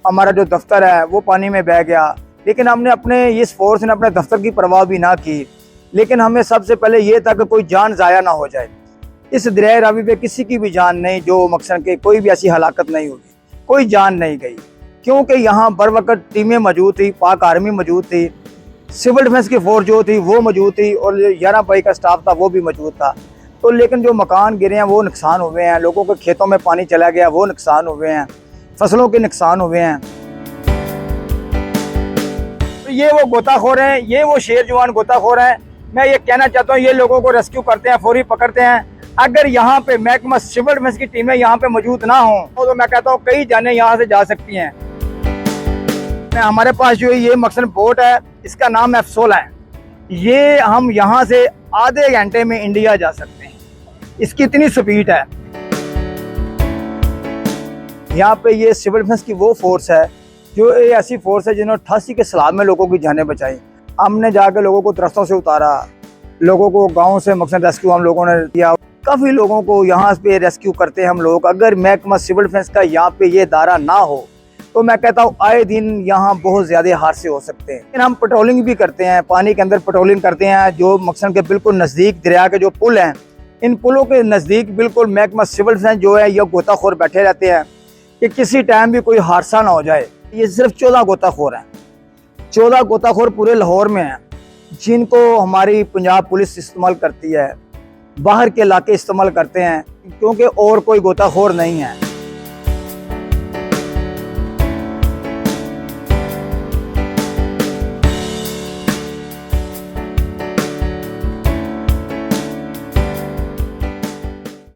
हमारा जो दफ्तर है वो पानी में बह गया, लेकिन हमने अपने इस फोर्स ने अपने दफ्तर की परवाह भी ना की। लेकिन हमें सबसे पहले ये था कि कोई जान ज़ाया ना हो जाए। इस दरिया रावी पे किसी की भी जान नहीं, जो मकसद के कोई भी ऐसी हलाकत नहीं हुई, कोई जान नहीं गई, क्योंकि यहाँ बर वक्त टीमें मौजूद थी, पाक आर्मी मौजूद थी, सिविल डिफेंस की फोर्स जो थी वो मौजूद थी, और 11 भाई का स्टाफ था वो भी मौजूद था। तो लेकिन जो मकान गिरे हैं वो नुकसान हुए हैं, लोगों के खेतों में पानी चला गया वो नुकसान हुए हैं, फसलों के नुकसान हुए हैं। तो ये वो गोताखोर हैं, ये वो शेर जवान गोताखोर हैं। मैं ये कहना चाहता हूँ, ये लोगों को रेस्क्यू करते हैं, फौरी पकड़ते हैं। अगर यहाँ पे महकमा सिविल डिफेंस की टीमें यहाँ पे मौजूद ना हों तो मैं कहता हूँ कई जाने यहाँ से जा सकती हैं। हमारे पास जो ये मकसद बोट है, इसका नाम F-16 है। ये हम यहाँ से आधे घंटे में इंडिया जा सकते हैं, इसकी इतनी स्पीड है। यहाँ पे ये सिविल डिफेंस की वो फोर्स है जो ये ऐसी फोर्स है जिन्होंने 88 के सैलाब में लोगों की जानें बचाई। हमने जाके लोगों को दरख्तों से उतारा, लोगों को गाँव से मकसद रेस्क्यू हम लोगों ने किया। काफ़ी लोगों को यहाँ पे रेस्क्यू करते हैं हम लोग। अगर महकमा सिविल डिफेंस का यहाँ पे ये दायरा ना हो तो मैं कहता हूँ आए दिन यहाँ बहुत ज़्यादा हादसे हो सकते हैं। लेकिन हम पेट्रोलिंग भी करते हैं, पानी के अंदर पेट्रोलिंग करते हैं। जो मकसद के बिल्कुल नज़दीक दरिया के जो पुल हैं, इन पुलों के नज़दीक बिल्कुल महकमा सिविल डिफेंस जो है ये गोताखोर बैठे रहते हैं कि किसी टाइम भी कोई हादसा ना हो जाए। ये सिर्फ 14 गोताखोर हैं, 14 गोताखोर पूरे लाहौर में हैं, जिनको हमारी पंजाब पुलिस इस्तेमाल करती है, बाहर के इलाके इस्तेमाल करते हैं, क्योंकि और कोई गोताखोर नहीं है।